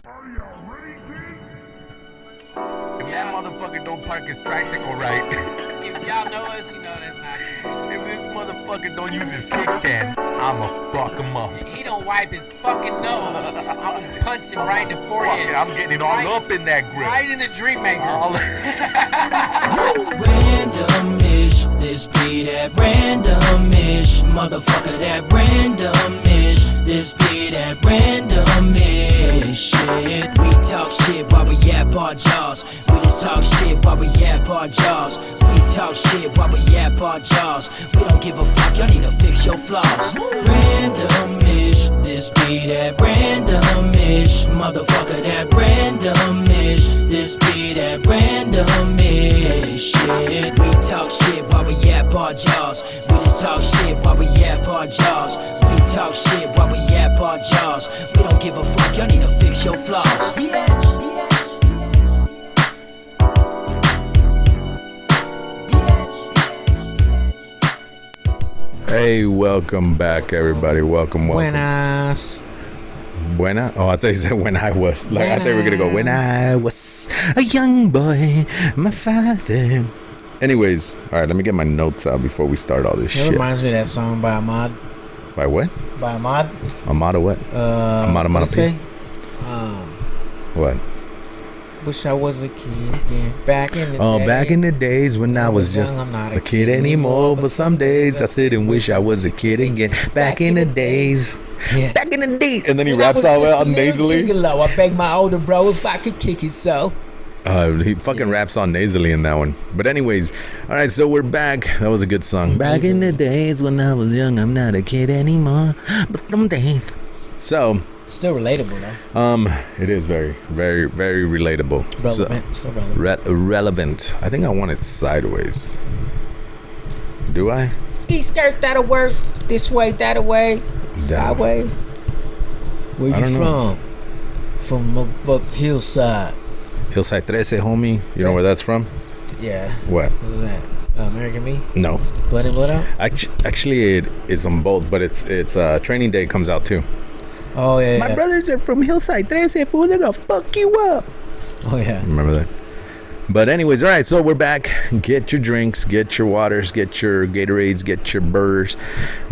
If that motherfucker don't park his tricycle right, If y'all know us, you know that's not good. if this motherfucker don't use his kickstand, I'ma fuck him up. He don't wipe his fucking nose. I'm gonna punch him right in the Fuck forehead. it, I'm getting it all Right- up in that grill. Right in the dream maker. All Randomish, this be that randomish, motherfucker, that randomish, this be that randomish shit. We talk shit while we yap our jaws. We just talk shit while we yap our jaws. We talk shit while we yap our jaws. We don't give a fuck, y'all need to fix your flaws. Randomish, this be that randomish, motherfucker, that randomish, this be that randomish shit. We talk shit while we yap our jaws. We just talk shit while we yap our jaws. We talk shit while we yap our jaws. We don't give a fuck, y'all need to fix your flaws. Hey, welcome back, everybody. Welcome. Buenas. Buena? Oh, I thought you said when I was. Like, I thought we were going to go, when I was a young boy, my father. Anyways, all right, let me get my notes out before we start all this It shit. reminds me of that song by Ahmad. By what? By Ahmad. Amada what? Amada What'd it say? What? Wish I was a kid again. Back in the day. Oh, back in the days when I was just young, I'm not a kid anymore. But some days I sit and wish I was a kid again. Back in the days. Yeah. Back in the days. And then he When I raps was all just a out little nasally. gigolo, I begged my older bro if I could kick it so. He fucking raps on nasally in that one. But anyways, all right, so we're back. That was a good song. Back in the days when I was young, I'm not a kid anymore. But some days. So, Still relatable though. it is very, very, very relatable. Relevant. Still relevant. Relevant. I think I want it sideways. Do I? Ski skirt, that'll work. This way, that way. Sideways. Where I you don't know. from? From motherfucking Hillside. Hillside 13, homie. You know where that's from? Yeah. What? What is that? American Me? No. Blood In, Blood Out? Actually, it's on both, but it's Training Day comes out too. Oh, yeah. My brothers are from Hillside 13, fool. They're gonna fuck you up. Oh, yeah. Remember that? But anyways, all right, so we're back. Get your drinks, get your waters, get your Gatorades, get your burgers,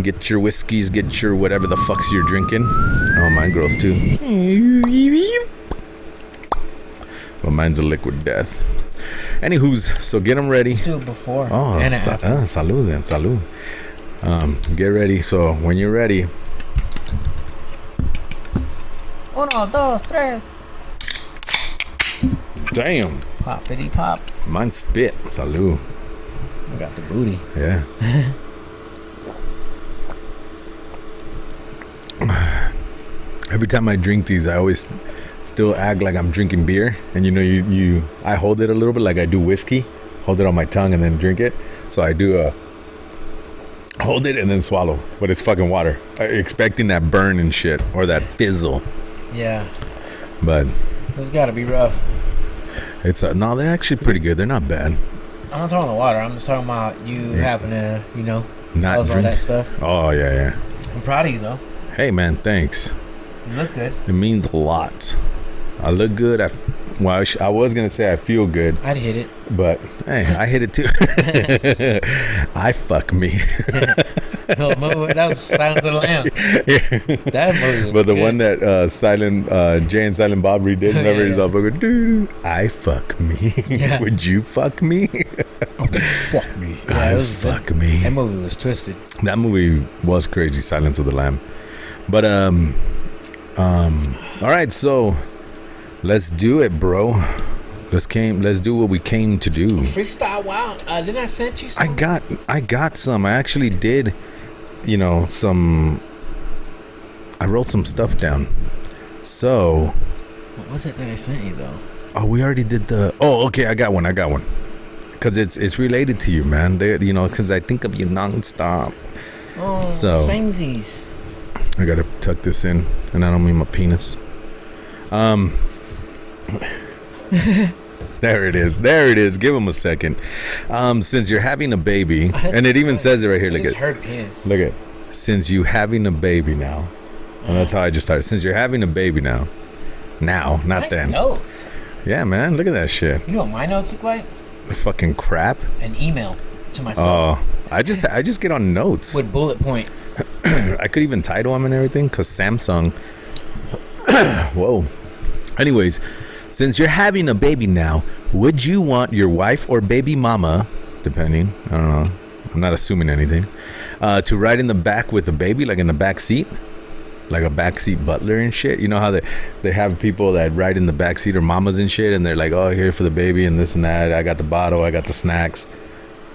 get your whiskeys, get your whatever the fucks you're drinking. Oh, mine grows too. Well, mine's a liquid death. Anywho's, so get them ready. Let's do it before. Oh, and after. salud then, salud. Get ready. So when you're ready, Uno, dos, tres. damn, Poppity pop. mine spit. Salud. I got the booty. Yeah. Every time I drink these, I always still act like I'm drinking beer, and I hold it a little bit like I do whiskey, hold it on my tongue and then drink it. So I do hold it and then swallow, but it's fucking water, expecting that burn and shit or that fizzle. Yeah. But This gotta be rough. it's no, they're actually pretty good. They're not bad. I'm not talking about water. I'm just talking about you having to, Not close all drink. that stuff. Oh yeah. I'm proud of you, though. Hey man, thanks. You look good. It means a lot. I look good. I was gonna say I feel good, I'd hit it. but hey, I hit it too. I fuck me. That was Silence of the Lambs. That movie was But the good. one that Jay and Silent Bob redid, whenever he's all fucking doo, I fuck me. Yeah. Would you fuck me? Fuck me. Yeah, I it was fuck me. That movie was twisted. That movie was crazy, Silence of the Lamb. But all right, so let's do it, bro. Let's do what we came to do. Freestyle Wild. Didn't I send you I some? got some. I actually did, some. I wrote some stuff down. So, What was it that I sent you, though? oh, we already did the. Oh, okay, I got one. Cause it's related to you, man. Cause I think of you nonstop. Oh, So- Samesies. I gotta tuck this in, and I don't mean my penis. There it is. Give him a second. Since you're having a baby, and it even says it right here. I Look just at. heard penis. Look at. Since you having a baby now, and that's how I just started. Since you're having a baby now, Now, not Nice then. notes. Yeah, man. Look at that shit. You know what my notes look like? Fucking crap. An email to myself Oh, I just get on notes. with bullet point. I could even title them and everything because Samsung. Whoa. Anyways, since you're having a baby now, would you want your wife or baby mama, depending, I don't know, I'm not assuming anything, to ride in the back with the baby, like in the back seat? Like a backseat butler and shit. You know how they have people that ride in the backseat or mamas and shit, and they're like, oh, here for the baby and this and that. I got the bottle, I got the snacks.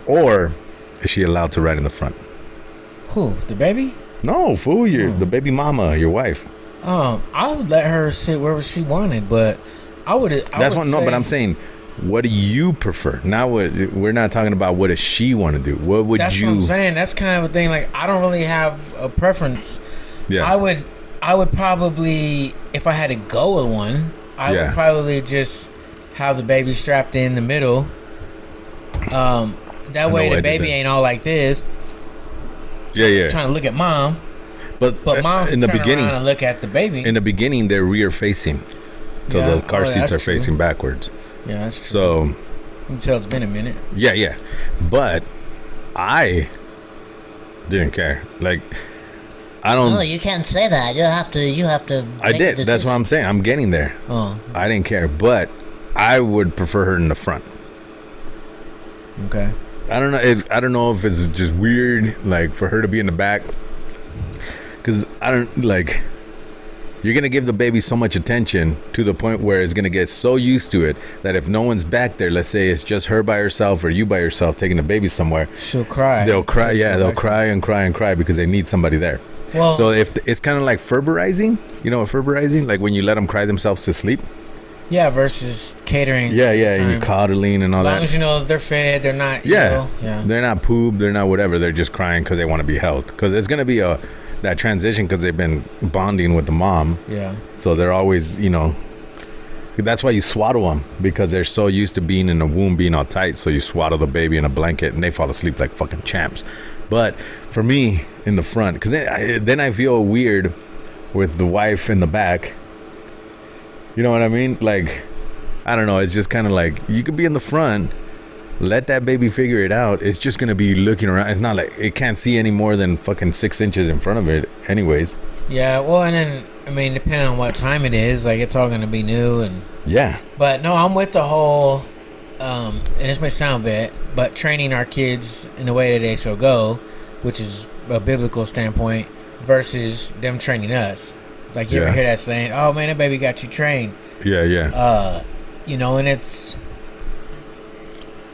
Or is she allowed to ride in the front? Who? The baby? No, fool, the baby mama, your wife. I would let her sit wherever she wanted, but I would. That's what. No, but I'm saying, what do you prefer? Now, we're not talking about what does she want to do. What would that's you? what I'm saying. That's kind of a thing. Like, I don't really have a preference. Yeah. I would probably, if I had to go with one, I would probably just have the baby strapped in the middle. That way the baby ain't all like this. Yeah. Trying to look at mom. But mom in the turn beginning, around and look at the baby. in the beginning, they're rear facing, so Yeah. the car Oh, seats that's are true. facing backwards. Yeah, that's true. So, You can tell it's been a minute. yeah. But I didn't care. Like, I don't. No, you can't say that. You have to. I did. That's what I'm saying. I'm getting there. Oh, I didn't care, but I would prefer her in the front. okay. I don't know if it's just weird, like, for her to be in the back, because I don't like. You're gonna give the baby so much attention to the point where it's gonna get so used to it that if no one's back there, let's say it's just her by herself or you by yourself taking the baby somewhere, She'll cry. they'll cry. Yeah, they'll cry and cry and cry because they need somebody there. Well, So if it's kind of like Ferberizing, you know what Ferberizing? Like when you let them cry themselves to sleep. yeah, versus catering. Yeah, and time. you're coddling and all As long that. as you know they're fed, they're not. Yeah, Yeah. they're not poop, they're not whatever. They're just crying because they want to be held. Because it's gonna be that transition because they've been bonding with the mom. Yeah. So they're always, that's why you swaddle them, because they're so used to being in the womb, being all tight. So you swaddle the baby in a blanket and they fall asleep like fucking champs. But for me, in the front, because then I feel weird with the wife in the back. You know what I mean? Like, I don't know. It's just kind of like, you could be in the front, let that baby figure it out. It's just going to be looking around. It's not like it can't see any more than fucking 6 inches in front of it anyways. Yeah. Well, and then, I mean, depending on what time it is, like, it's all going to be new. Yeah. But no, I'm with the whole, and this may sound bad, but training our kids in the way that they shall go, which is a biblical standpoint, versus them training us. Like, you ever hear that saying, oh man, that baby got you trained. Yeah. And it's,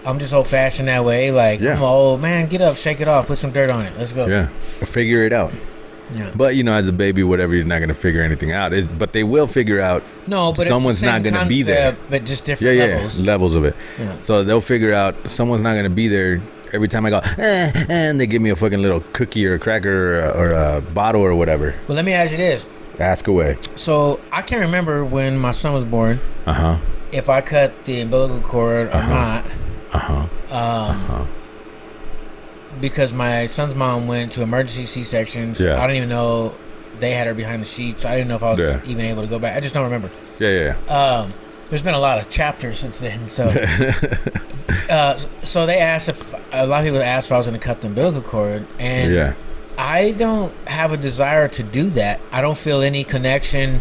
I'm just old fashioned that way. Like, I'm old, man, get up, shake it off, put some dirt on it. Let's go. Yeah. Figure it out. Yeah. But, as a baby, whatever, you're not going to figure anything out. But they will figure out someone's not going to be there. But just different levels. Levels of it. Yeah. So they'll figure out someone's not going to be there every time I go, and they give me a fucking little cookie or a cracker or a bottle or whatever. Well, let me ask you this. Ask away. So I can't remember when my son was born. If I cut the umbilical cord or not. Because my son's mom went to emergency C-section. So I don't even know they had her behind the sheets. I didn't know if I was even able to go back. I just don't remember. Yeah. There's been a lot of chapters since then. So so they asked a lot of people asked if I was going to cut the umbilical cord. And I don't have a desire to do that. I don't feel any connection,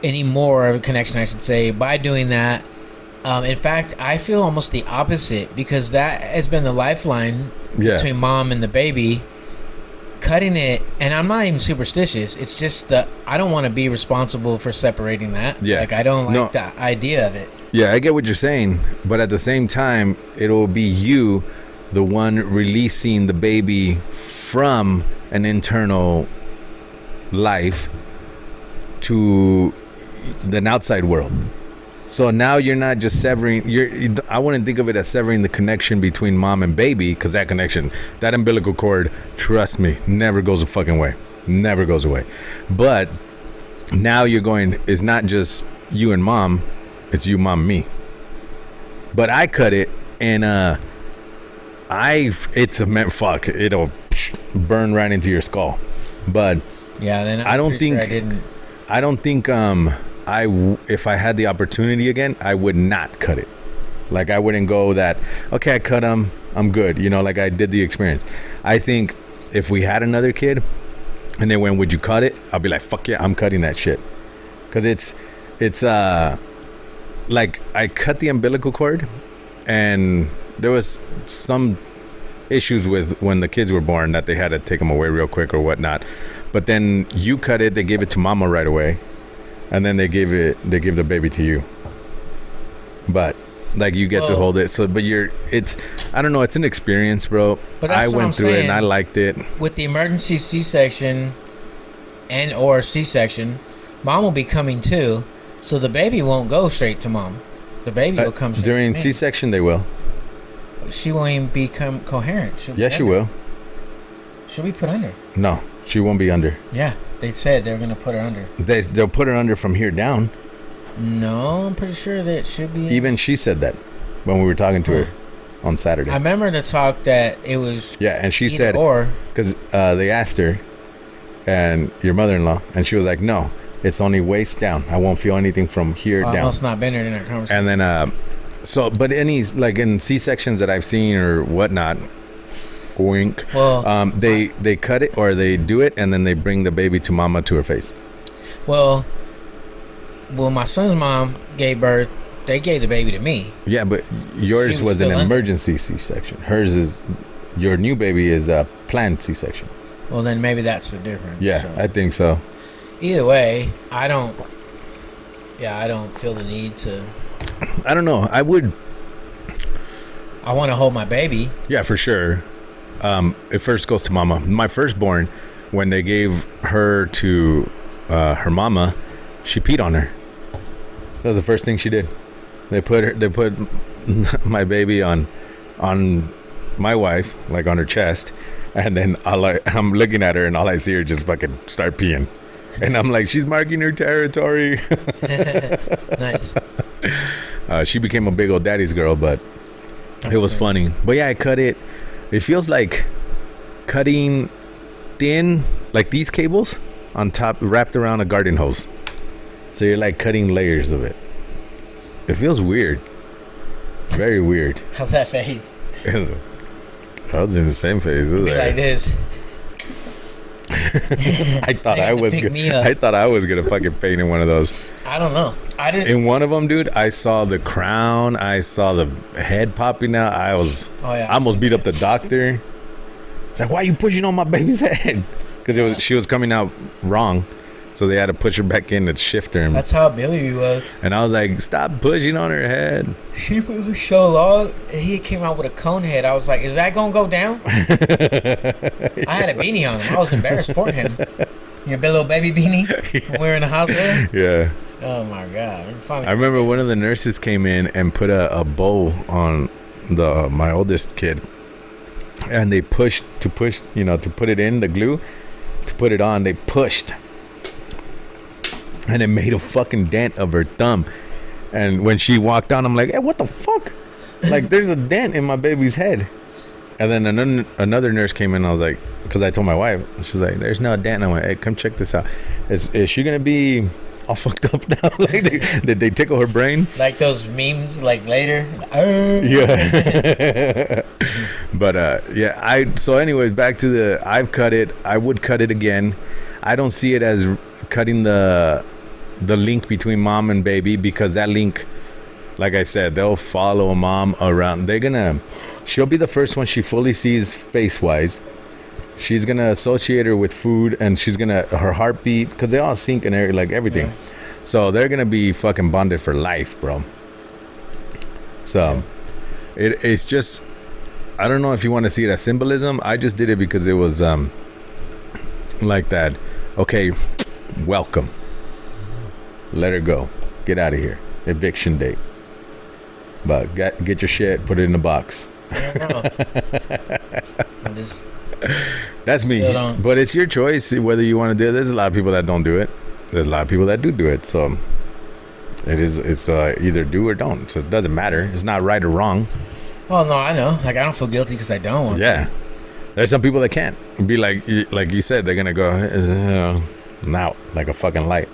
any more of a connection, I should say, by doing that. In fact, I feel almost the opposite, because that has been the lifeline between mom and the baby. Cutting it, and I'm not even superstitious. It's just that I don't want to be responsible for separating that. Yeah. Like, I don't like the idea of it. Yeah, I get what you're saying, but at the same time, it'll be you, the one releasing the baby from an internal life to an outside world. So now you're not just severing. I wouldn't think of it as severing the connection between mom and baby, because that connection, that umbilical cord, trust me, never goes a fucking way. Never goes away. But now you're going. It's not just you and mom. It's you, mom, me. But I cut it, and it's a fuck. It'll burn right into your skull. But yeah, then I don't think if I had the opportunity again, I would not cut it. Like, I wouldn't go that, okay, I cut them, I'm good. You know, like I did the experience. I think if we had another kid and they went, would you cut it? I'll be like, fuck yeah, I'm cutting that shit. Because it's like, I cut the umbilical cord, and there was some issues with when the kids were born that they had to take them away real quick or whatnot. But then you cut it, they gave it to mama right away, and then they give the baby to you. But like, you get to hold it. So, but I don't know, it's an experience, bro. But I went through it and I liked it. With the emergency C-section and or C-section, mom will be coming too, so the baby won't go straight to mom. The baby will come straight during to me. C-section. They will. She won't even become coherent. Yes, she will. She'll be put under. No, she won't be under. Yeah, they said they're gonna put her under. They'll put her under from here down. No, I'm pretty sure that should be. Even she said that when we were talking to her on Saturday. I remember the talk that it was. Yeah, and she said, or because they asked her and your mother-in-law, and she was like, no, it's only waist down. I won't feel anything from here down. I must not been there in that conversation. And then but any, like, in C-sections that I've seen or whatnot, wink. Well, they cut it, or they do it, and then they bring the baby to mama to her face. Well, my son's mom gave birth. They gave the baby to me. Yeah, but yours was an emergency C-section. Hers is, your new baby is a planned C-section. Well, then maybe that's the difference. Yeah, so I think so. Either way, I don't feel the need to. I don't know. I want to hold my baby. Yeah, for sure. It first goes to mama. My firstborn, when they gave her to her mama, she peed on her. That was the first thing she did. They put my baby on my wife, like on her chest, and then I'm looking at her, and all I see her just fucking start peeing, and I'm like, she's marking her territory. Nice. She became a big old daddy's girl, but it was funny. But yeah, I cut it. It feels like cutting thin, like these cables on top, wrapped around a garden hose. So you're like cutting layers of it. It feels weird. Very weird. How's that face? I was in the same phase. Be like this. I thought I was gonna fucking faint in one of those. I don't know. In one of them, dude, I saw the crown. I saw the head popping out. I almost beat up the doctor. It's like, why are you pushing on my baby's head? Because she was coming out wrong, so they had to push her back in to shift her. That's how Billy was. And I was like, stop pushing on her head. She was so long. He came out with a cone head. I was like, is that gonna go down? I had a beanie on him. I was embarrassed for him. Your little baby beanie when we were in the hospital. Yeah. Oh my god. I remember one of the nurses came in and put a bow on my oldest kid, and they pushed to put it in the glue to put it on. They pushed, and it made a fucking dent of her thumb. And when she walked on, I'm like, hey, what the fuck? Like, there's a dent in my baby's head. And then another nurse came in. I was like, because I told my wife, she's like, there's no dent. And I went, hey, come check this out. Is she gonna be all fucked up now? Like, did they tickle her brain? Like those memes, like later. Yeah. But yeah, so anyways, back to I've cut it. I would cut it again. I don't see it as cutting the link between mom and baby, because that link, like I said, they'll follow mom around. She'll be the first one she fully sees face wise. She's gonna associate her with food, and her heartbeat, because they all sync and everything. Yeah. So they're gonna be fucking bonded for life, bro. So it's just, I don't know if you want to see it as symbolism. I just did it because it was like that. Okay, welcome. Let her go. Get out of here. Eviction date. But get your shit, put it in the box. That's me. But it's your choice whether you want to do it. There's a lot of people that don't do it. There's a lot of people that do it. So it's either do or don't. So it doesn't matter. It's not right or wrong. Well, no, I know. Like, I don't feel guilty because I don't want to. There's some people that can't be like you said, they're gonna go now like a fucking light.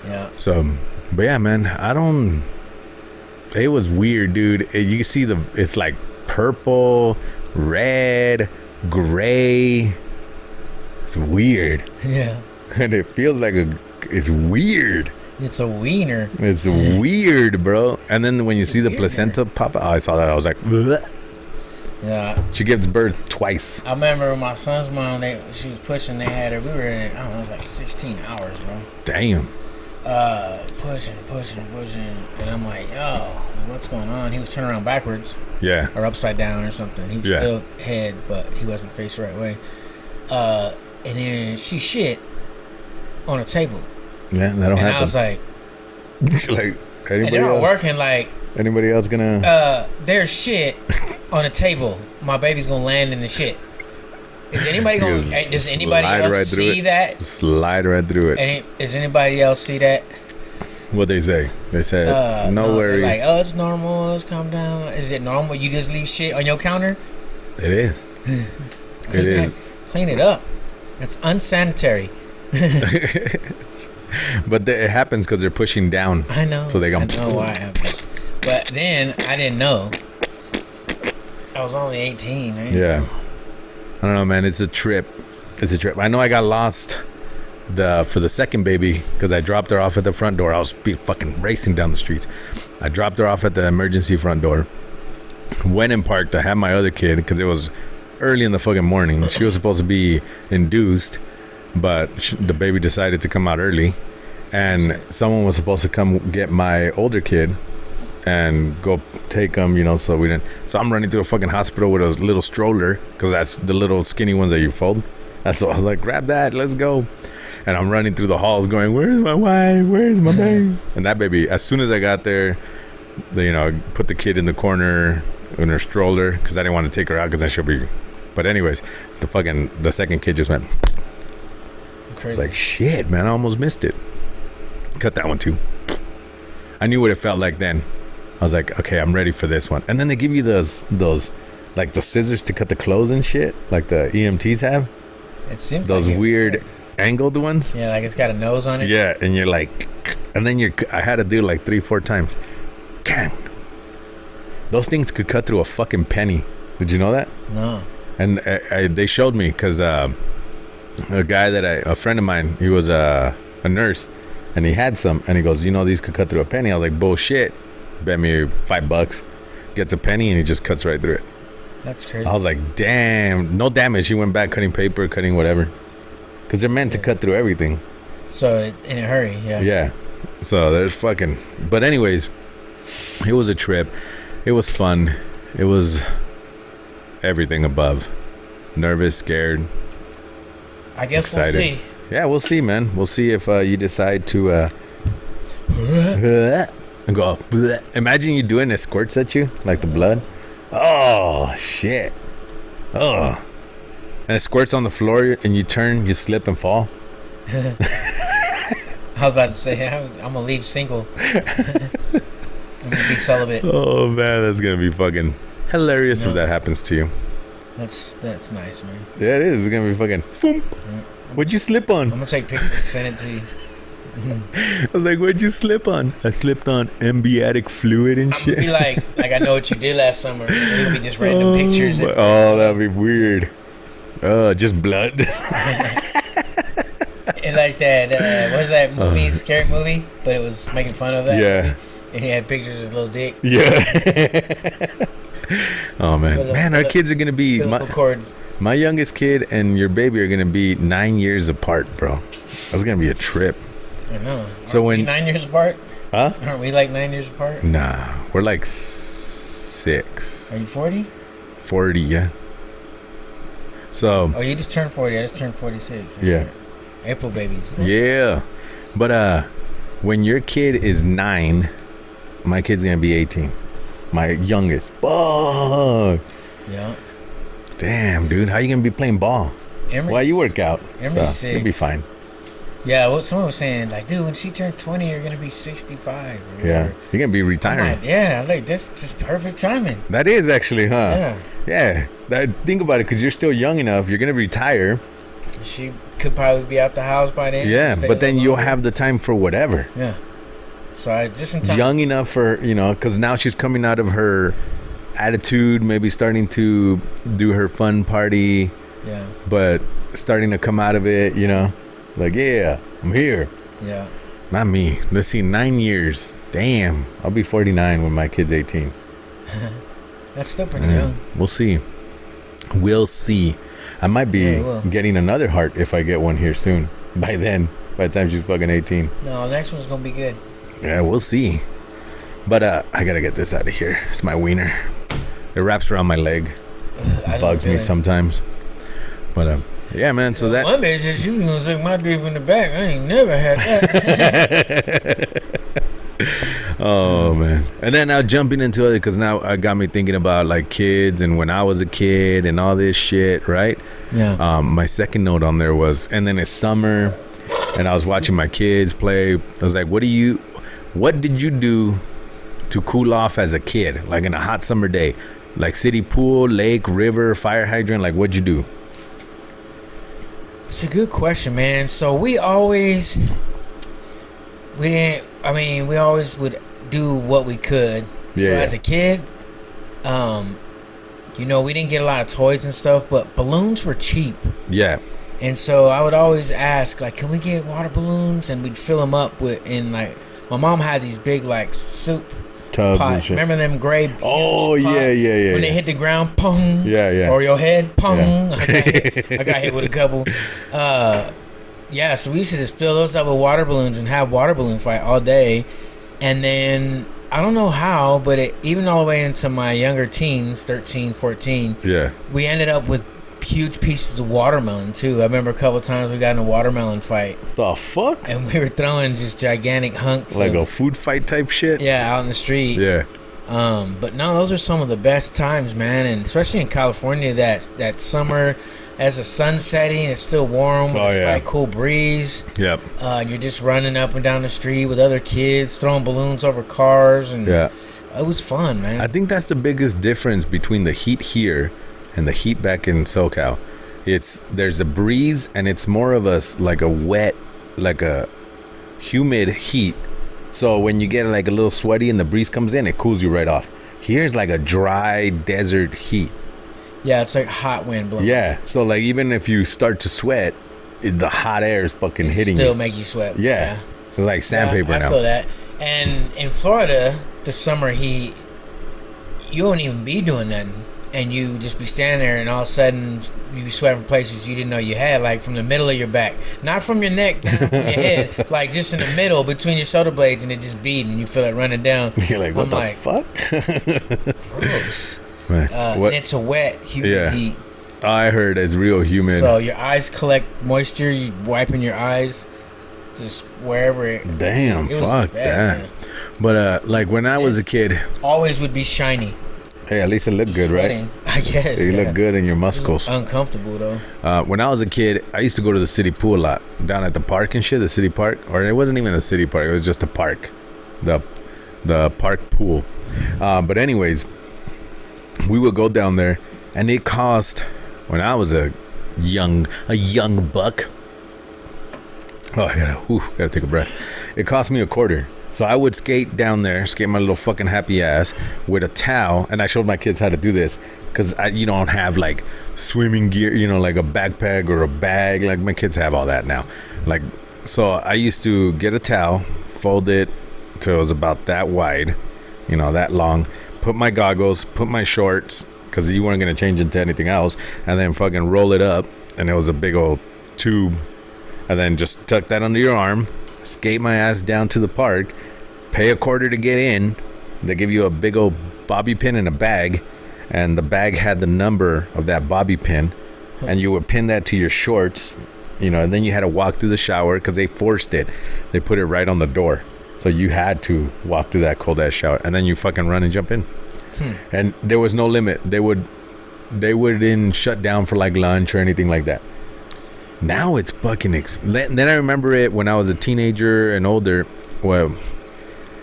Yeah. So, but yeah, man, it was weird, dude. You can see it's like purple, red, gray. It's weird. Yeah. And it feels like it's weird. It's a wiener. It's weird, bro. And then when you see the Weird. placenta pop out, I saw that. I was like, bleh. Yeah. She gives birth twice. I remember my son's mom, she was pushing, they had her, we were in, I don't know, it was like 16 hours, bro. Damn. Pushing. And I'm like, yo, what's going on? He was turning around backwards. Yeah. Or upside down or something. He was still head, but he wasn't faced the right way. And then she shit on a table. Yeah, that'll happen. And I was like, like, and anybody they're all else? working like, Anybody else gonna? there's shit on a table. My baby's gonna land in the shit. Is anybody gonna? Does anybody else see that? Slide right through it. Does anybody else see that? What they say? They said no worries. Like, oh, it's normal. Let's calm down. Is it normal? You just leave shit on your counter? It is. It is. Clean it up. That's unsanitary. But it happens because they're pushing down. I know. So they go. I know why it happens. But then I didn't know. I was only 18, right? Yeah. I don't know, man. It's a trip. I know I got lost for the second baby because I dropped her off at the front door. I was fucking racing down the streets. I dropped her off at the emergency front door. Went and parked. I had my other kid because it was early in the fucking morning. She was supposed to be induced, but the baby decided to come out early, and someone was supposed to come get my older kid and go take him, so we didn't. So I'm running through a fucking hospital with a little stroller because that's the little skinny ones that you fold. That's what I was like, grab that, let's go. And I'm running through the halls going, where's my wife? Where's my baby? And that baby, as soon as I got there, put the kid in the corner in her stroller because I didn't want to take her out because then she'll be. But anyways, the second kid just went. Crazy. It's like, shit, man, I almost missed it. Cut that one too. I knew what it felt like then. I was like, okay, I'm ready for this one. And then they give you those like the scissors to cut the clothes and shit, like the EMTs have. It seems those like weird angled ones. Yeah, like it's got a nose on it. Yeah, and you're like, and then I had to do like 3-4 times. Gang. Those things could cut through a fucking penny. Did you know that? No. And they showed me because a friend of mine, he was a nurse, and he had some, and he goes, these could cut through a penny. I was like, bullshit. Bet me $5. Gets a penny, and he just cuts right through it. That's crazy. I was like, damn, no damage. He went back cutting paper, cutting whatever, because they're meant to cut through everything. So in a hurry, yeah. Yeah. So there's fucking. But anyways, it was a trip. It was fun. It was everything above. Nervous, scared. I guess excited. We'll see. Yeah, we'll see, man. We'll see if you decide to and go. Bleh. Imagine you doing it squirts at you like the blood. Oh shit. Oh. And it squirts on the floor, and you turn, you slip and fall. I was about to say, I'm gonna leave single. I'm gonna be celibate. Oh man, that's gonna be fucking hilarious if that happens to you. That's nice, man. Yeah, it is. It's gonna be fucking. Foomp. What'd you slip on? I'm gonna take pictures, send it to you. I was like, what'd you slip on? I slipped on amniotic fluid and shit. Be like I know what you did last summer. It'll be just random pictures. That'd be weird. Just blood. And like that, what was that movie? Scary movie, but it was making fun of that. Yeah. Movie. And he had pictures of his little dick. Yeah. Oh man, our kids are gonna be my youngest kid and your baby are gonna be 9 years apart, bro. That's gonna be a trip. I know. So Aren't we 9 years apart? Huh? Aren't we like 9 years apart? Nah, we're like 6. Are you 40? 40, yeah. So. Oh, you just turned 40. I just turned 46. That's yeah. Right. April babies. Huh? Yeah, but when your kid is 9, my kid's gonna be 18. My youngest. Fuck. Yeah. Damn, dude, how you gonna be playing ball? Well, you work out, so you'll be fine. Yeah, well, someone was saying, like, dude, when she turns 20, you're gonna be 65. Yeah, you're gonna be retiring. Yeah, like this, just perfect timing. That is actually, huh? Yeah. Think about it, because you're still young enough. You're gonna retire. She could probably be out the house by then. Yeah, Stay a but then little you'll longer. have the time for whatever. Yeah. So I just in time. Young enough for, you know, because now she's coming out of her attitude, maybe starting to do her fun party, Yeah. but starting to come out of it, you know, like, yeah, I'm here. Yeah. Not me. Let's see, 9 years. Damn, I'll be 49 when my kid's 18. That's still pretty young. We'll see. We'll see. I might be Yeah, we will. getting another heart if I get one here soon. By then, by the time she's fucking 18. No, next one's gonna be good. Yeah, we'll see. But I gotta get this out of here. It's my wiener. It wraps around my leg. I Bugs me sometimes. But yeah, man. So that one bitch said she was gonna suck my dick from the back. I ain't never had that. oh man. And then now jumping into it, because now it got me thinking about like kids and when I was a kid and all this shit, right? Yeah. My second note on there was, and then it's summer, and I was watching my kids play. I was like, what did you do to cool off as a kid, like in a hot summer day, like city pool, lake, river, fire hydrant? Like, what'd you do? It's a good question, man. So we always would do what we could. So Yeah. as a kid, you know, we didn't get a lot of toys and stuff, but balloons were cheap. Yeah. And so I would always ask, like, can we get water balloons? And we'd fill them up my mom had these big, like, soup Tubs and pots. shit. Remember them gray Oh, huge yeah, pots? yeah. When they hit the ground, pong. Yeah, yeah. Or your head, pong. Yeah. I got hit with a couple. Yeah, so we used to just fill those up with water balloons and have water balloon fight all day. And then, I don't know how, but even all the way into my younger teens, 13, 14, Yeah. we ended up with huge pieces of watermelon, too. I remember a couple times we got in a watermelon fight. The fuck? And we were throwing just gigantic hunks Like of, a food fight type shit? yeah, out in the street. Yeah. But no, those are some of the best times, man, and especially in California, that summer, as the sun's setting, it's still warm. Oh, It's yeah. like cool breeze. Yep. And you're just running up and down the street with other kids, throwing balloons over cars, and Yeah. it was fun, man. I think that's the biggest difference between the heat here and the heat back in SoCal. There's a breeze, and it's more of like a wet, like a humid heat. So when you get like a little sweaty and the breeze comes in, it cools you right off. Here's like a dry desert heat. Yeah, it's like hot wind blowing. Yeah. So like even if you start to sweat, the hot air is fucking hitting Still you. make you sweat. Yeah. It's like sandpaper I now. feel that. And in Florida, the summer heat, you won't even be doing nothing. And you just be standing there, and all of a sudden, you be sweating from places you didn't know you had, like from the middle of your back. Not from your neck, down from your head, like just in the middle between your shoulder blades, and it just beating, and you feel it running down. You're like, what I'm the like, fuck? gross. Man, And it's a wet, humid Yeah. heat. I heard it's real humid. So your eyes collect moisture, you wiping your eyes, just wherever it. Damn, It was fuck bad, that. man. But like when I was a kid, Always would be shiny. hey, at least it looked good, right? Sweating, I guess. You yeah. look good in your It was muscles. uncomfortable though. When I was a kid, I used to go to the city pool a lot, down at the park and shit, the city park. Or it wasn't even a city park, it was just a park. The park pool. But anyways, we would go down there, and it cost, when I was a young buck. Oh, I gotta take a breath. It cost me $0.25. So I would skate down there, skate my little fucking happy ass with a towel, and I showed my kids how to do this, because you don't have like swimming gear, like a backpack or a bag. Like my kids have all that now. Like, so I used to get a towel, fold it till it was about that wide, that long. Put my goggles, put my shorts, because you weren't gonna change into anything else, and then fucking roll it up, and it was a big old tube, and then just tuck that under your arm. Skate my ass down to the park, pay $0.25 to get in. They give you a big old bobby pin in a bag, and the bag had the number of that bobby pin, and you would pin that to your shorts, and then you had to walk through the shower, because they forced it. They put it right on the door, so you had to walk through that cold ass shower, and then you fucking run and jump in. And there was no limit. They wouldn't shut down for like lunch or anything like that. Now it's fucking then I remember it when I was a teenager and older. Well,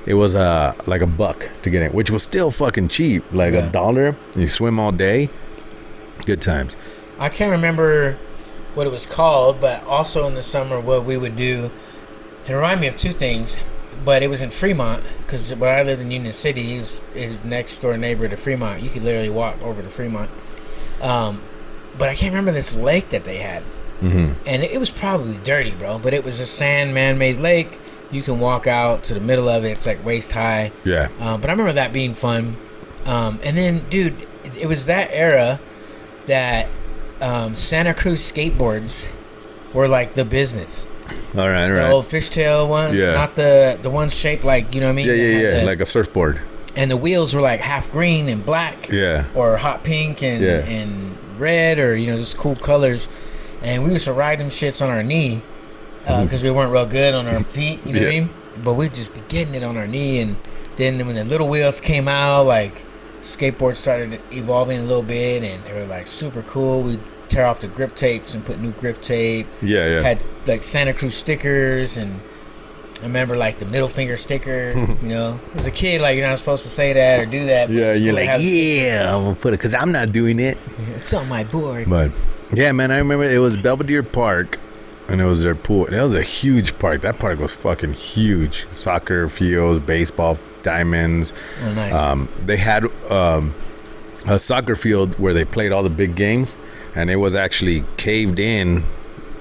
it was like $1 to get in, which was still fucking cheap, like $1. You swim all day, good times. I can't remember what it was called, but also in the summer what we would do. It reminded me of two things, but it was in Fremont because when I lived in Union City, is next door neighbor to Fremont. You could literally walk over to Fremont. But I can't remember this lake that they had, and it was probably dirty, bro. But it was a sand man-made lake. You can walk out to the middle of it. It's like waist high. Yeah. But I remember that being fun. And then, dude, it was that era that Santa Cruz skateboards were like the business. All right. The old fishtail ones, not the ones shaped like, you know what I mean? Yeah. Like a surfboard. And the wheels were like half green and black. Yeah. Or hot pink and red, or, you know, just cool colors. And we used to ride them shits on our knee because we weren't real good on our feet, you know what I mean? But we'd just be getting it on our knee. And then when the little wheels came out, like, skateboards started evolving a little bit, and they were like super cool. We'd tear off the grip tapes and put new grip tape. Yeah. Had like Santa Cruz stickers, and I remember like the middle finger sticker. You know, as a kid, like, you're not supposed to say that or do that. Yeah, you're like, I'm gonna put it because I'm not doing it. It's on my board. But yeah, man, I remember it was Belvedere Park, and it was their pool. That was a huge park. That park was fucking huge. Soccer fields, baseball diamonds. Oh, nice. They had a soccer field where they played all the big games, and it was actually caved in,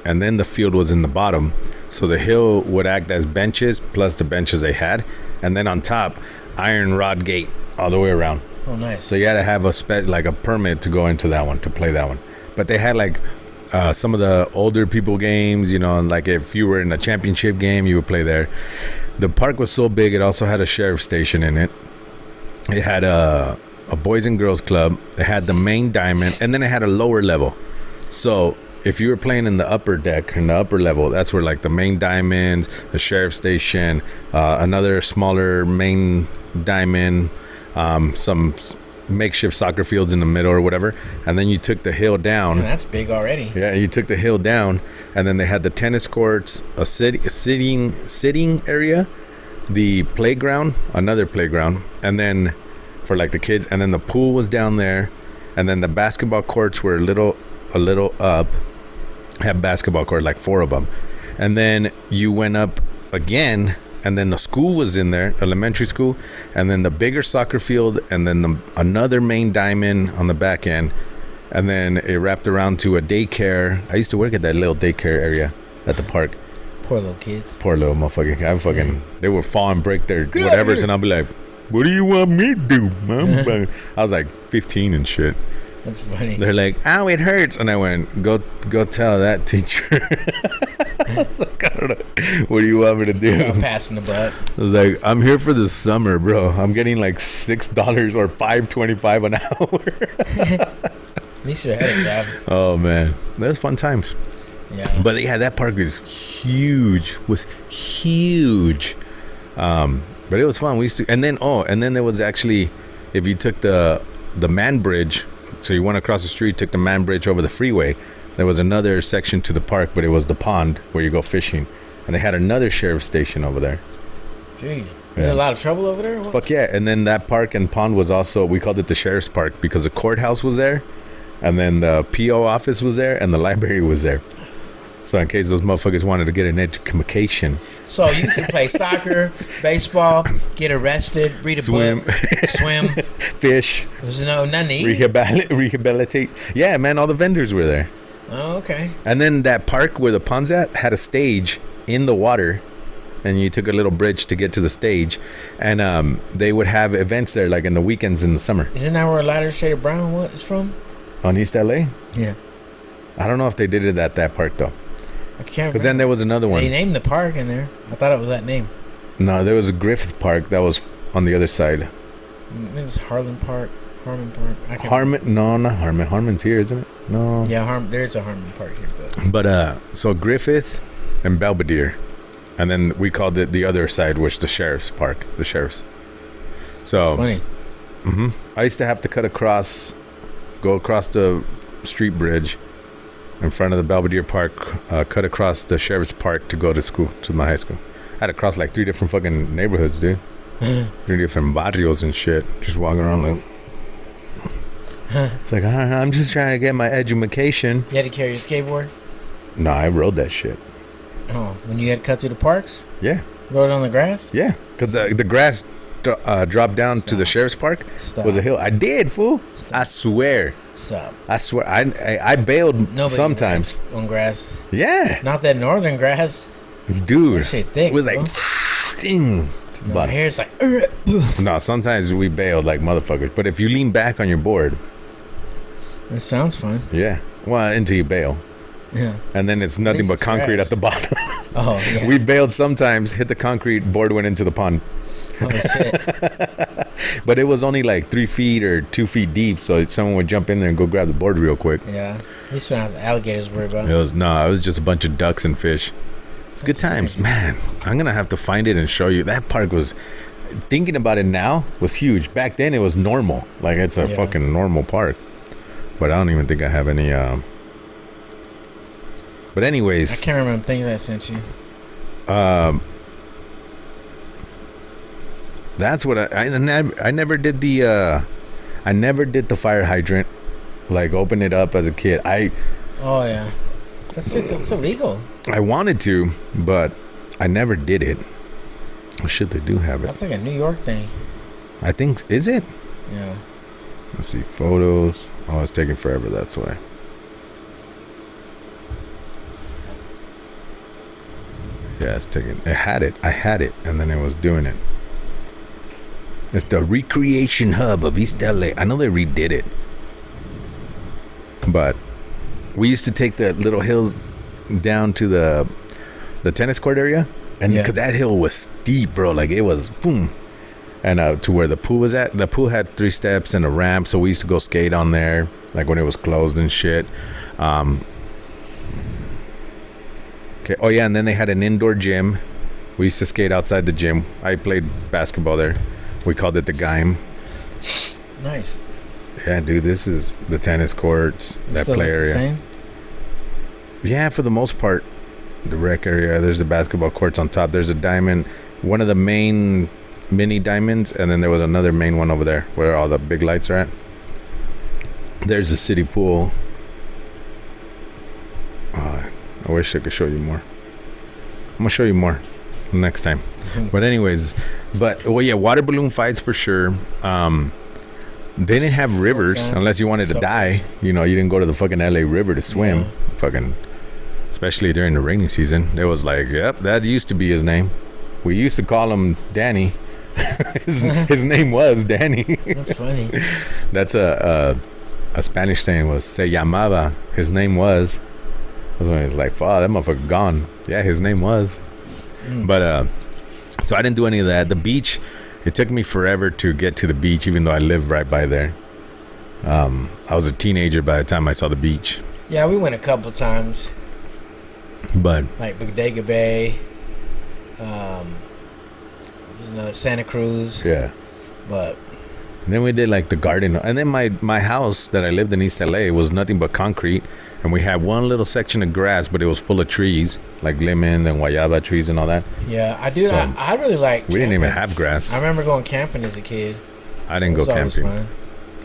and then the field was in the bottom. So the hill would act as benches plus the benches they had, and then on top, iron rod gate all the way around. Oh, nice. So you had to have a permit to go into that one, to play that one. But they had like some of the older people games, you know, like if you were in a championship game, you would play there. The park was so big, it also had a sheriff's station in it. It had a boys and girls club. It had the main diamond, and then it had a lower level. So if you were playing in the upper deck, in the upper level, that's where like the main diamond, the sheriff's station, another smaller main diamond, some makeshift soccer fields in the middle or whatever, and then you took the hill down. Man, that's big already. Yeah, you took the hill down, and then they had the tennis courts, a sitting area, the playground, another playground, and then for like the kids, and then the pool was down there, and then the basketball courts were a little up, had basketball court, like 4 of them, and then you went up again. And then the school was in there, elementary school, and then the bigger soccer field, and then another main diamond on the back end, and then it wrapped around to a daycare. I used to work at that little daycare area at the park. Poor little kids. Poor little motherfucker. They would fall and break their whatevers, and I'll be like, "What do you want me to do, Mom?" I was like 15 and shit. That's funny. They're like, "Ow, it hurts," and I went, "Go tell that teacher." I was like, I don't know. What do you want me to do? Passing the buck. I was like, I'm here for the summer, bro. I'm getting like $6 or $5.25 an hour. At least you had a job. Oh man, that was fun times. Yeah. But yeah, that park was huge. But it was fun. We used to, and then there was actually, if you took the Man Bridge, so you went across the street, took the Man Bridge over the freeway. There was another section to the park, but it was the pond where you go fishing. And they had another sheriff's station over there. Jeez. You had a lot of trouble over there? Fuck yeah. And then that park and pond was also, we called it the sheriff's park because the courthouse was there. And then the PO office was there. And the library was there. So in case those motherfuckers wanted to get an education. So you could play soccer, baseball, get arrested, read a book, swim, fish. There's none to eat. Rehabilitate. Yeah, man, all the vendors were there. Oh, okay. And then that park where the pond's at had a stage in the water, and you took a little bridge to get to the stage, and they would have events there like in the weekends in the summer. Isn't that where Lighter Shade of Brown is from? On East LA? Yeah. I don't know if they did it at that park though. I can't remember. Because then there was another one. They named the park in there. I thought it was that name. No, there was a Griffith Park that was on the other side. It was Harmon Park. No, not Harmon. Harmon's here, isn't it? No. Yeah, there's a Harmon Park here, but so Griffith and Belvedere, and then we called it the other side, which the sheriff's park, the sheriff's. So it's funny. I used to have to go across the street bridge in front of the Belvedere Park, cut across the sheriff's park to go to school, to my high school. I had to cross like 3 different fucking neighborhoods, dude. 3 different barrios and shit. Just walking around like. It's like, I'm just trying to get my education. You had to carry your skateboard? No, I rode that shit. Oh, when you had cut through the parks? Yeah. Rode on the grass? Yeah. Because the grass dropped down to the sheriff's park. Was a hill. I did, fool. I swear. Stop. I swear. I bailed sometimes. On grass? Yeah. Not that northern grass. Dude. That shit thick, it was like... No, my hair's like... No, sometimes we bailed like motherfuckers. But if you lean back on your board... That sounds fun. Yeah. Well, until you bail. Yeah. And then it's nothing but concrete at the bottom. Oh, yeah. We bailed sometimes, hit the concrete, board went into the pond. Oh, shit. But it was only like 3 feet or 2 feet deep, so someone would jump in there and go grab the board real quick. Yeah. You still have the alligators to worry about. It was just a bunch of ducks and fish. It's good times. Man, I'm going to have to find it and show you. That park was, thinking about it now, was huge. Back then, it was normal. Like, it's a fucking normal park. But I don't even think I have any... But anyways... I can't remember things I sent you. That's what I never did the... I never did the fire hydrant. Like, open it up as a kid. Oh, yeah. It's illegal. I wanted to, but I never did it. Oh, shit, they do have it. That's like a New York thing. I think... Is it? Yeah. Let's see. Photos. Oh, it's taking forever. That's why. Yeah, it's taking... I had it. And then it was doing it. It's the recreation hub of East LA. I know they redid it. But we used to take the little hills down to the tennis court area. And because that hill was steep, bro. Like, it was boom. And to where the pool was at. The pool had 3 steps and a ramp. So we used to go skate on there. Like, when it was closed and shit. Okay. Oh, yeah. And then they had an indoor gym. We used to skate outside the gym. I played basketball there. We called it the Gaim. Nice. Yeah, dude. This is the tennis courts. That play area. Same? Yeah, for the most part. The rec area. There's the basketball courts on top. There's a diamond. One of the main mini diamonds. And then there was another main one over there where all the big lights are at. There's the city pool. I wish I could show you more. I'm going to show you more next time. But anyways, water balloon fights for sure. They didn't have rivers unless you wanted to die. You didn't go to the fucking LA River to swim. Yeah. Fucking, especially during the rainy season. It was like, yep, that used to be his name. We used to call him Danny. his name was Danny. That's funny. That's a Spanish saying was se llamaba. His name was. I was like, wow, that motherfucker gone. Yeah, his name was. But so I didn't do any of that. The beach, it took me forever to get to the beach, even though I lived right by there. I was a teenager by the time I saw the beach. Yeah, we went a couple times. But like Bodega Bay, Santa Cruz. Yeah. But then we did like the garden, and then my house that I lived in East LA was nothing but concrete. And we had one little section of grass, but it was full of trees, like lemon and guayaba trees and all that. Yeah, I do. So I really like camping. We didn't even have grass. I remember going camping as a kid. I didn't go camping. Fun.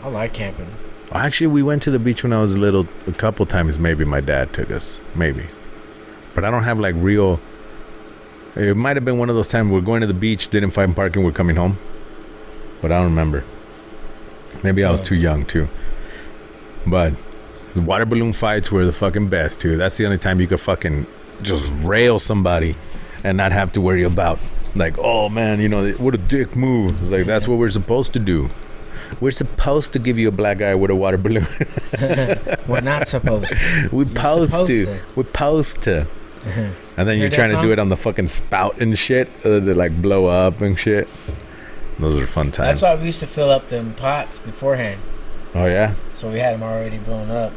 I like camping. Actually, we went to the beach when I was little a couple times. Maybe my dad took us. Maybe. But I don't have like real... It might have been one of those times we're going to the beach, didn't find parking, we're coming home. But I don't remember. Maybe I was too young, too. But... the water balloon fights were the fucking best, too. That's the only time you could fucking just rail somebody and not have to worry about, like, oh, man, what a dick move. It's like, that's what we're supposed to do. We're supposed to give you a black eye with a water balloon. We're not supposed to. We're supposed to. We're supposed to. And then you're trying to do it on the fucking spout and shit. They, like, blow up and shit. Those are fun times. That's why we used to fill up them pots beforehand. Oh, yeah? So we had them already blown up.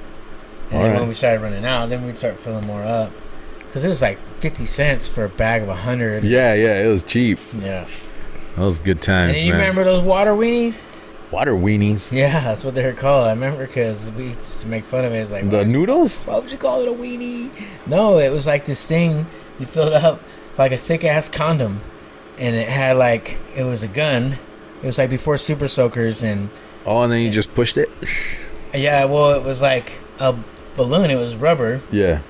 And then when we started running out, then we'd start filling more up. Because it was like 50 cents for a bag of 100. Yeah, it was cheap. Yeah. Those good times, and then you remember those water weenies? Water weenies? Yeah, that's what they were called. I remember because we used to make fun of it. It's like, the noodles? Why would you call it a weenie? No, it was like this thing. You filled up like a thick-ass condom. And it had like, it was a gun. It was like before Super Soakers and... Oh, and then you just pushed it? Yeah, well, it was like a balloon. It was rubber. Yeah.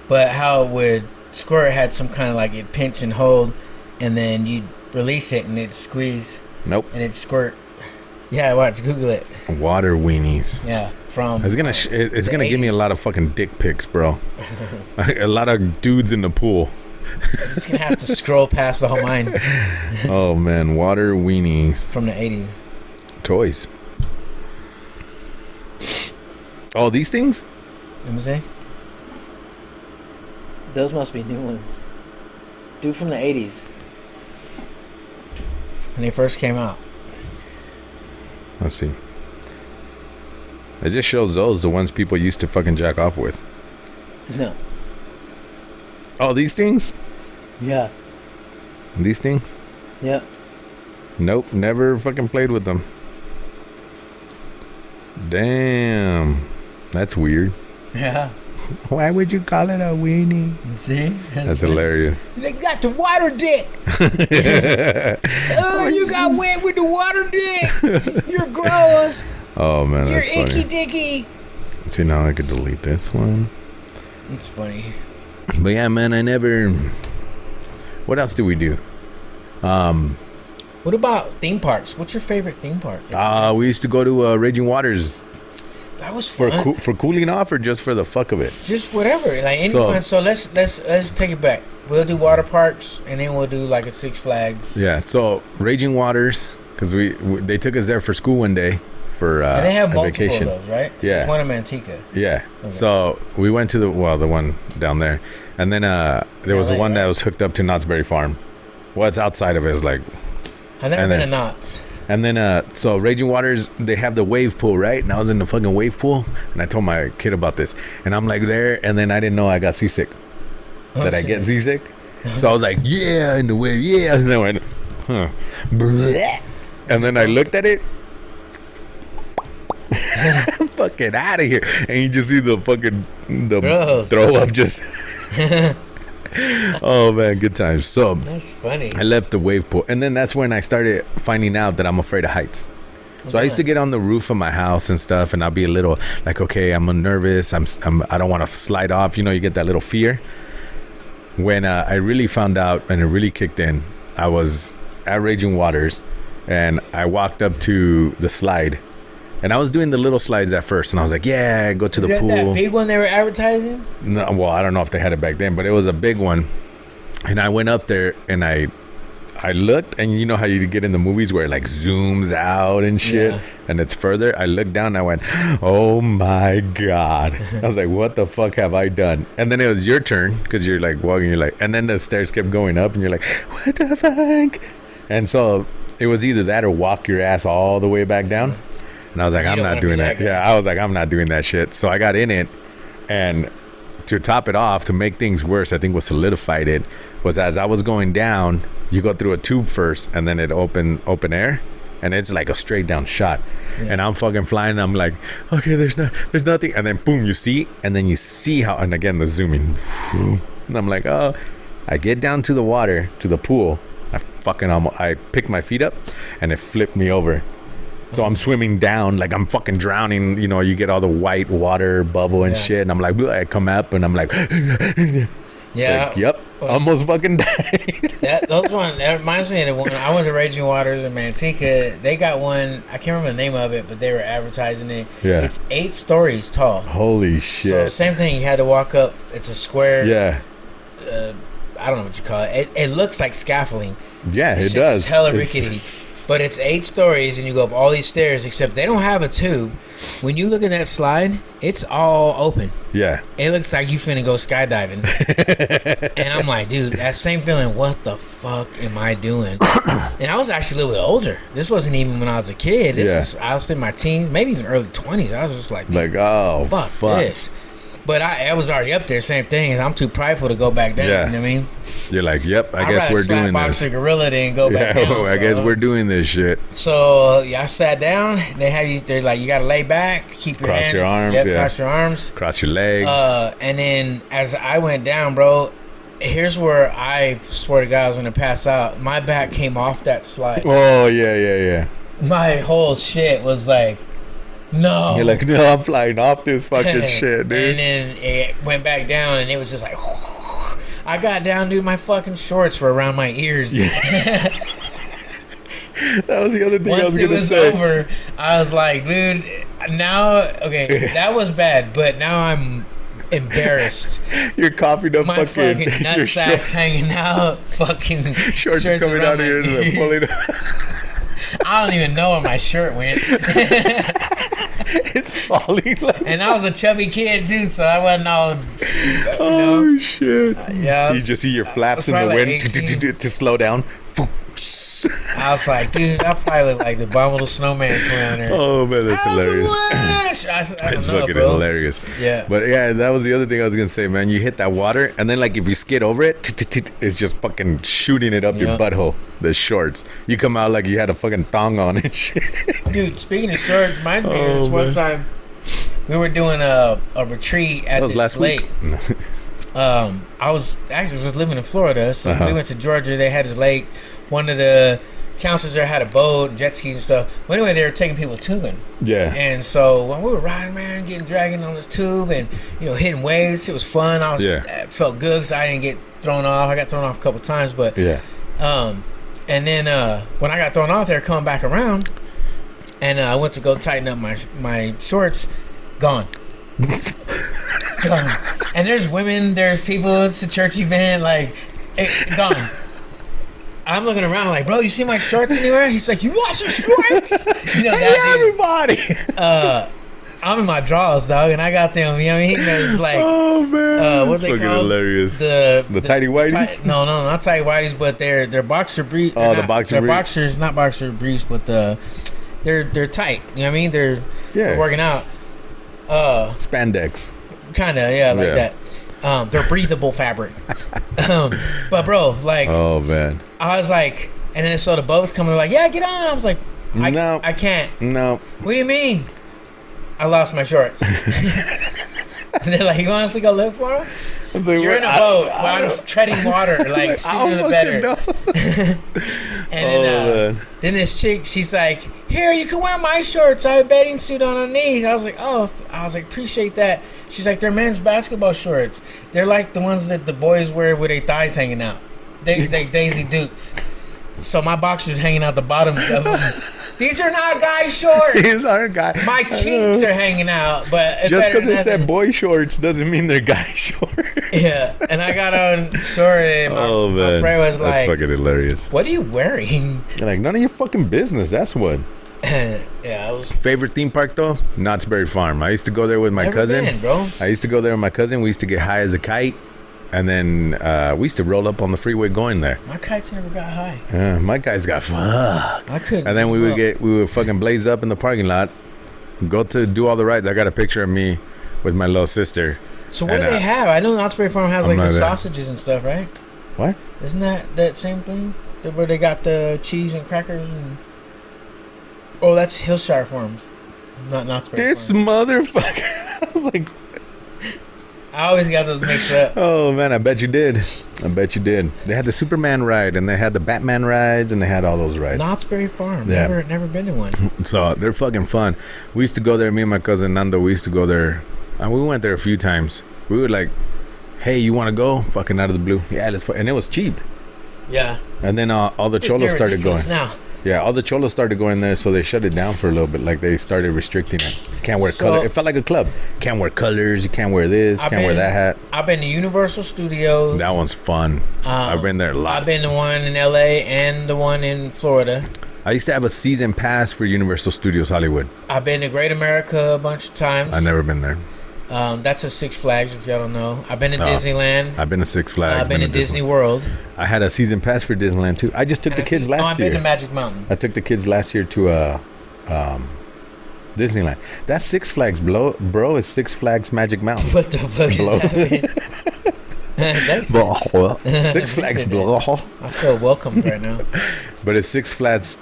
But how it would squirt had some kind of like it pinch and hold, and then you release it and it squeeze. Nope. And it squirt. Yeah, watch. Google it. Water weenies. Yeah, from. It's gonna give me a lot of fucking dick pics, bro. A lot of dudes in the pool. I'm just gonna have to scroll past the whole mine. Oh man, water weenies From the 80s. toys. Oh, these things? Let me see. Those must be new ones. Dude, from the 80s. When they first came out. Let's see. It just shows those the ones people used to fucking jack off with. No. Oh, these things? Yeah. These things? Yeah. Nope, never fucking played with them. Damn. That's weird. Yeah. Why would you call it a weenie? See? That's hilarious. They got the water dick. Oh, you got wet with the water dick. You're gross. Oh man, You're that's icky funny. dicky. See, now I could delete this one. It's funny. But yeah, man, I never. What else did we do? What about theme parks? What's your favorite theme park? We used to go to Raging Waters That was for fun. for cooling off or just for the fuck of it. Just whatever. Like anyone. So let's take it back. We'll do water parks and then we'll do like a Six Flags. Yeah. So Raging Waters, because they took us there for school one day for And they have a multiple vacation. of those, right? Yeah. There's one in Manteca. Yeah. Okay. So we went to the one down there, and then there was LA, one that right? was hooked up to Knott's Berry Farm. What's outside of it is like. I've never And been then- to Knott's. And then, so Raging Waters, they have the wave pool, right? And I was in the fucking wave pool, and I told my kid about this, and I'm like there, and then I didn't know I got seasick. Did I get seasick? So I was like, yeah, in the wave, yeah. And then I went, huh. Bleh. And then I looked at it. I'm fucking out of here. And you just see the fucking Gross. throw up just. Oh man, good times. So That's funny. I left the wave pool, and then that's when I started finding out that I'm afraid of heights. So I used to get on the roof of my house and stuff, and I'll be a little like, okay, I'm nervous. I don't want to slide off. You know, you get that little fear. When I really found out, and it really kicked in, I was at Raging Waters, and I walked up to the slide, and I was doing the little slides at first, and I was like, yeah, go to the Is that pool. that big one they were advertising? No, well, I don't know if they had it back then, but it was a big one. And I went up there and I looked, and you know how you get in the movies where it like zooms out and shit, Yeah. and it's further. I looked down and I went, oh my God. I was like, what the fuck have I done? And then it was your turn because you're like walking, you're like, and then the stairs kept going up and you're like, what the fuck? And so it was either that or walk your ass all the way back down. And I was like, You I'm don't not wanna doing be that. that guy. Yeah, I was like, I'm not doing that shit. So I got in it, and to top it off, to make things worse, I think what solidified it was as I was going down, you go through a tube first, and then it open air, and it's like a straight down shot. Yeah. And I'm fucking flying. And I'm like, okay, there's nothing, and then boom, you see, and then you see how, and again the zooming, and I'm like, oh, I get down to the water, to the pool, I picked my feet up, and it flipped me over. So I'm swimming down like I'm fucking drowning. You know, you get all the white water bubble and Yeah. shit. And I'm like, I come up and I'm like, Yeah. like, yep, almost fucking died. That reminds me of the one I went to Raging Waters in Manteca. They got one, I can't remember the name of it, but they were advertising it. Yeah. It's 8 stories tall. Holy So shit. same thing, you had to walk up. It's a square. Yeah. I don't know what you call it. It looks like scaffolding. Yeah, It's it does. hella It's- rickety. But it's 8 stories and you go up all these stairs, except they don't have a tube. When you look at that slide, it's all open. Yeah. It looks like you finna go skydiving. And I'm like, dude, that same feeling, what the fuck am I doing? And I was actually a little bit older. This wasn't even when I was a kid. I was in my teens, maybe even early 20s. I was just like, Like, oh, fuck, fuck. this. But I was already up there, same thing, and I'm too prideful to go back down. Yeah. You know what I mean? You're like, yep, I I'd guess rather we're doing slapbox this. a gorilla than go Yeah, back down. I guess so. we're doing this shit. So I sat down. They have you. They're like, you gotta lay back, keep your Cross hands, your arms, yep, yeah. cross your arms. Cross your legs. And then as I went down, bro, here's where I swear to God I was gonna pass out. My back came off that slide. Oh, yeah. My whole shit was like, No. You're like, no, I'm flying off this fucking shit, dude. And then it went back down, and it was just like, I got down, dude. My fucking shorts were around my ears. Yeah. That was the other thing I was Once gonna it was say. over, I was like, dude, now, okay, that was bad, but now I'm embarrassed. You're coughing up My fucking fucking your nutsack's hanging out. Fucking shorts are coming around out of here my and they're pulling. I don't even know where my shirt went. It's falling. Like, And I was a chubby kid too, so I wasn't all. oh shit! Yeah, You just see your flaps in the probably wind like 18. to slow down. I was like, dude, I probably look like the abominable snowman clown there. Oh man, that's hilarious. I don't It's know, fucking bro. hilarious. Yeah. But yeah, that was the other thing I was gonna say, man. You hit that water, and then like if you skid over it, it's just fucking shooting it up your Yeah. butthole. The shorts. You come out like you had a fucking thong on and shit. Dude, speaking of shorts, reminds me of this Oh, one man. time we were doing a retreat at That was this last lake. week. I was living in Florida, so Uh-huh. we went to Georgia. They had this lake. One of the counselors there had a boat and jet skis and stuff. But anyway, they were taking people tubing. Yeah. And so when we were riding, man, dragging on this tube and, hitting waves, it was fun. It felt good because I didn't get thrown off. I got thrown off a couple times, but Yeah. and then when I got thrown off there, coming back around, and I went to go tighten up my shorts, gone. Gone. And there's women, there's people, it's a church event, like, gone. I'm looking around like, bro, you see my shorts anywhere? He's like, you want some shorts? Hey, that everybody. dude. I'm in my drawers, dog, and I got them, It's like, Oh man. what's That's they fucking called? hilarious. The tighty whities? No, not tighty whities, but they're boxer briefs. Oh, the boxer They're brief. boxers, not boxer briefs, but they're tight. You know what I mean? They're Yeah. for working out. Spandex. Kind of, yeah, like Yeah. that. They're breathable fabric. But bro, like, Oh man. I was like, and then so the boat was coming, like, yeah, get on. I was like, No. I can't. No. What do you mean? I lost my shorts. And they're like, you want us to go look for them? I was like, You're in a boat while I'm treading water, like, I sooner the don't better. fucking know. And man. then this chick, she's like, here, you can wear my shorts. I have a bathing suit on underneath. I was like, appreciate that. She's like, they're men's basketball shorts. They're like the ones that the boys wear with their thighs hanging out. They Daisy Dukes. So my boxers hanging out the bottom of them. These are not guy shorts. These aren't guy. My cheeks are hanging out, but it's Just better because than it said nothing. boy shorts doesn't mean they're guy shorts. Yeah, and I got on short, and my friend was that's like, fucking hilarious. what are you wearing? You're like, none of your fucking business. That's what. Yeah, I was Favorite theme park though? Knott's Berry Farm. I used to go there with my never cousin. been, bro. I used to go there with my cousin. We used to get high as a kite, and then we used to roll up on the freeway going there. My kites never got high. My guys got fucked. I couldn't. And then we keep would up. fucking blaze up in the parking lot, go to do all the rides. I got a picture of me with my little sister. So what and, do they have? I know Knott's Berry Farm has I'm like the not there. sausages and stuff, right? What? Isn't that same thing? Where they got the cheese and crackers and... Oh, that's Hillshire Farms, not Knott's Berry This Farm. motherfucker. I was like, I always got those mixed up. oh man, I bet you did. I bet you did. They had the Superman ride, and they had the Batman rides, and they had all those rides. Knott's Berry Farm. Yeah. Never been to one. So they're fucking fun. We used to go there. Me and my cousin Nando. We used to go there. We went there a few times. We were like, "Hey, you want to go?" Fucking out of the blue. Yeah, let's. And it was cheap. Yeah. And then all the cholos They're started going. ridiculous now. Yeah, all the cholos started going there, so they shut it down for a little bit. Like they started restricting it. You can't wear color. It felt like a club. Can't wear colors. You can't wear this. Can't wear that hat. I've been to Universal Studios. That one's fun. I've been there a lot. I've been to one in LA and the one in Florida. I used to have a season pass for Universal Studios Hollywood. I've been to Great America a bunch of times. I've never been there. That's a Six Flags, if y'all don't know. I've been to Disneyland. I've been to Six Flags. I've been to Disney World. I had a season pass for Disneyland too. I just took the kids last I've been year. to Magic Mountain. I took the kids last year to Disneyland. That's Six Flags, bro. It's Six Flags Magic Mountain. What the fuck Blow. does that mean? Six Flags, blow. I feel welcomed right now. But it's Six Flags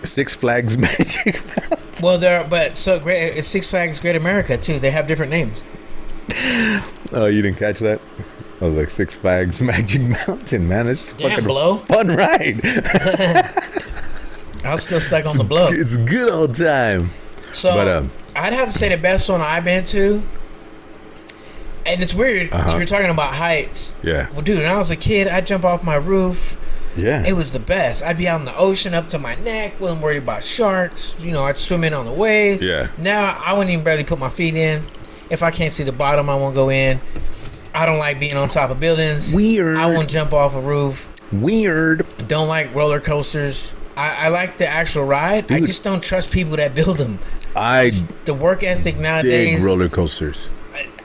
Magic Mountain. Well, it's Six Flags Great America too. They have different names. Oh, you didn't catch that? I was like Six Flags Magic Mountain, man. It's Damn, fucking blow. fun ride. I was still stuck on the blow. It's a good old time. So But, I'd have to say the best one I've been to. And it's weird. You're talking about heights. Yeah. Well, dude, when I was a kid, I'd jump off my roof. Yeah. It was the best. I'd be out in the ocean up to my neck. Wasn't worried about sharks. You know, I'd swim in on the waves. Yeah. Now, I wouldn't even barely put my feet in. If I can't see the bottom, I won't go in. I don't like being on top of buildings. Weird. I won't jump off a roof. Weird. Don't like roller coasters. I like the actual ride. Dude. I just don't trust people that build them. The work ethic nowadays. dig roller coasters.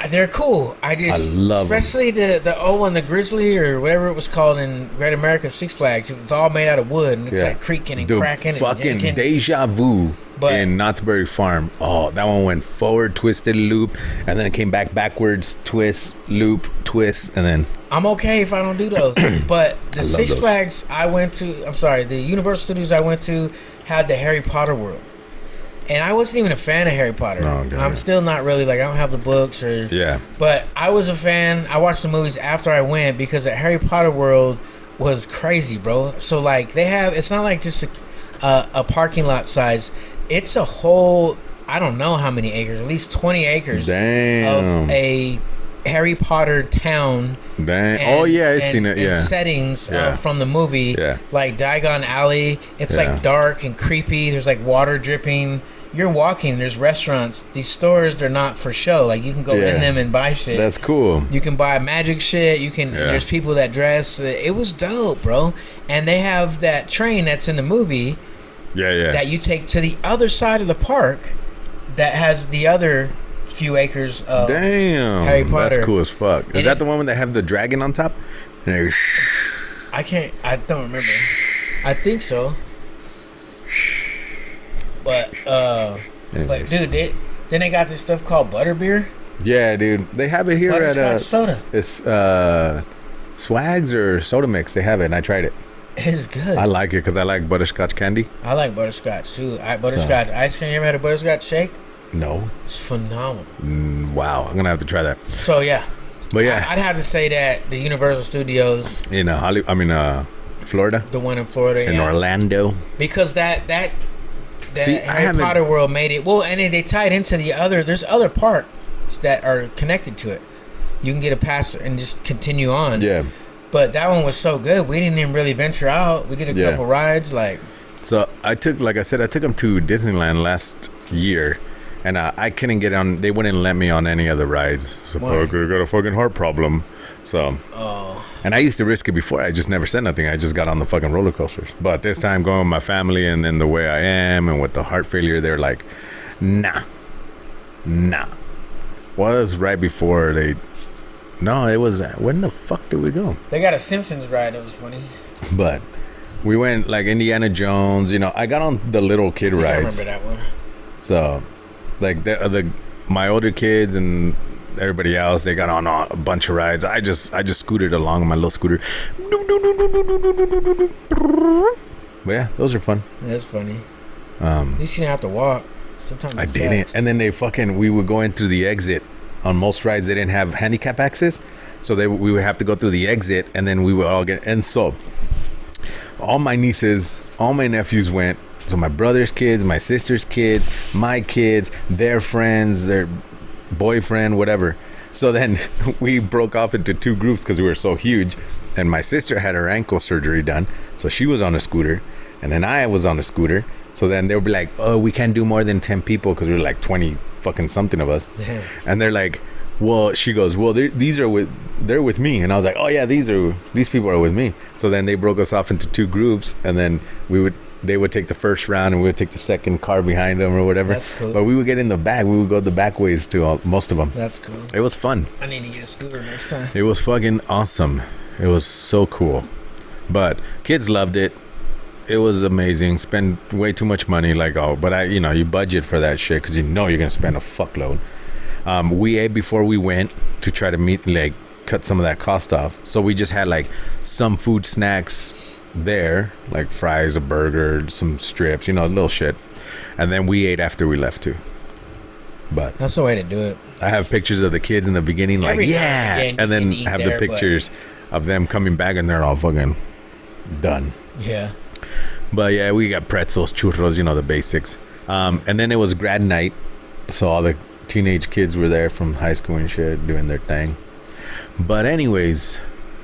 They're cool. I love especially the old one, the Grizzly or whatever it was called in Great America, Six Flags. It was all made out of wood and it's like creaking and cracking. Fucking Deja Vu in Knott's Berry Farm. Oh, that one went forward, twisted, loop, and then it came backwards, twist, loop, twist, and then. I'm okay if I don't do those. But the Six Flags the Universal Studios I went to had the Harry Potter world. And I wasn't even a fan of Harry Potter. No, I'm still not really, like, I don't have the books or... Yeah. But I was a fan. I watched the movies after I went because the Harry Potter world was crazy, bro. So, like, they have... It's not like just a parking lot size. It's a whole... I don't know how many acres. At least 20 acres. Damn. Of a Harry Potter town. Dang. I've seen it, yeah. And settings from the movie. Yeah. Like Diagon Alley. It's like dark and creepy. There's like water dripping. You're walking. There's restaurants. These stores, they're not for show. Like you can go in them and buy shit. That's cool. You can buy magic shit. You can. There's people that dress. It was dope, bro. And they have that train that's in the movie. Yeah. That you take to the other side of the park. That has the other few acres of Harry Potter. That's cool as fuck. Is that the one when they have the dragon on top? I don't remember. I think so. But dude, then they got this stuff called butterbeer. Yeah, dude. They have it here at soda. It's Swags or Soda Mix. They have it and I tried it. It's good. I like it because I like butterscotch candy. I like butterscotch too. Butterscotch ice cream. You ever had a butterscotch shake? No. It's phenomenal. Wow. I'm going to have to try that. So, yeah. But yeah. I'd have to say that the Universal Studios. In Florida. The one in Florida. In Orlando. Because that Harry Potter world made it. Well, and they tied into there's other parks that are connected to it. You can get a pass and just continue on. Yeah. But that one was so good. We didn't even really venture out. We did a couple rides. So I took them to Disneyland last year. And I couldn't get on. They wouldn't let me on any of the rides. So I got a fucking heart problem. So. Oh. And I used to risk it before. I just never said nothing. I just got on the fucking roller coasters. But this time, going with my family and then the way I am and with the heart failure, they're like, nah. Was right before they. No, it was. When the fuck did we go? They got a Simpsons ride. That was funny. But we went like Indiana Jones. You know, I got on the little kid rides. I remember that one. So. Like my older kids and everybody else, they got on a bunch of rides. I just scooted along on my little scooter. But yeah, those are fun. That's funny. At least you didn't have to walk. Sometimes I didn't. And then we were going through the exit. On most rides, they didn't have handicap access, so we would have to go through the exit, and then we would all get. And so, all my nieces, all my nephews went. So my brother's kids, my sister's kids, my kids, their friends, their boyfriend, whatever. So then we broke off into two groups because we were so huge. And my sister had her ankle surgery done. So she was on a scooter. And then I was on a scooter. So then they would be like, oh, we can't do more than 10 people because we were like 20 fucking something of us. Yeah. And they're like, well, she goes, well, they're with me. And I was like, oh yeah, these people are with me. So then they broke us off into two groups. And then they would take the first round and we would take the second car behind them or whatever. That's cool. But we would get in the back. We would go the back ways to most of them. That's cool. It was fun. I need to get a scooter next time. It was fucking awesome. It was so cool. But kids loved it. It was amazing. Spend way too much money. But you budget for that shit because you're going to spend a fuckload. We ate before we went to try to cut some of that cost off. So we just had some food snacks there, like fries, a burger, some strips, little shit, and then we ate after we left too. But that's the way to do it. I have pictures of the kids in the beginning, and then have the pictures of them coming back and they're all fucking done. Yeah. But yeah, we got pretzels, churros, the basics. And then it was grad night, So all the teenage kids were there from high school and shit doing their thing. But anyways,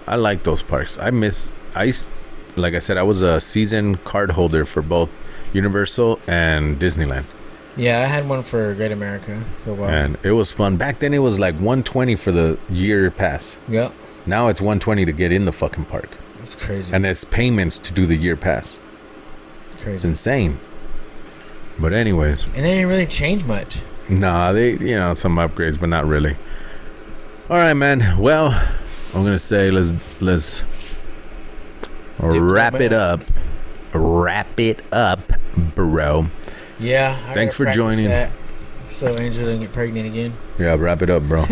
I like those parks. Like I said, I was a season card holder for both Universal and Disneyland. Yeah, I had one for Great America for a while. And it was fun. Back then it was like $120 for the year pass. Yep. Now it's $120 to get in the fucking park. That's crazy. And it's payments to do the year pass. It's Crazy. insane. But anyways. And they didn't really change much. Nah, they, some upgrades, but not really. All right, man. Well, I'm going to say let's wrap it up. Wrap it up, bro. Yeah. Thanks for joining. That so Angela didn't get pregnant again. Yeah, wrap it up, bro.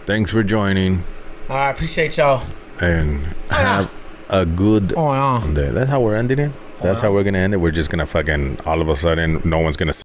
Thanks for joining. All right, appreciate y'all. And have a good day. That's how we're ending it. That's how we're going to end it. We're just going to fucking, all of a sudden, no one's going to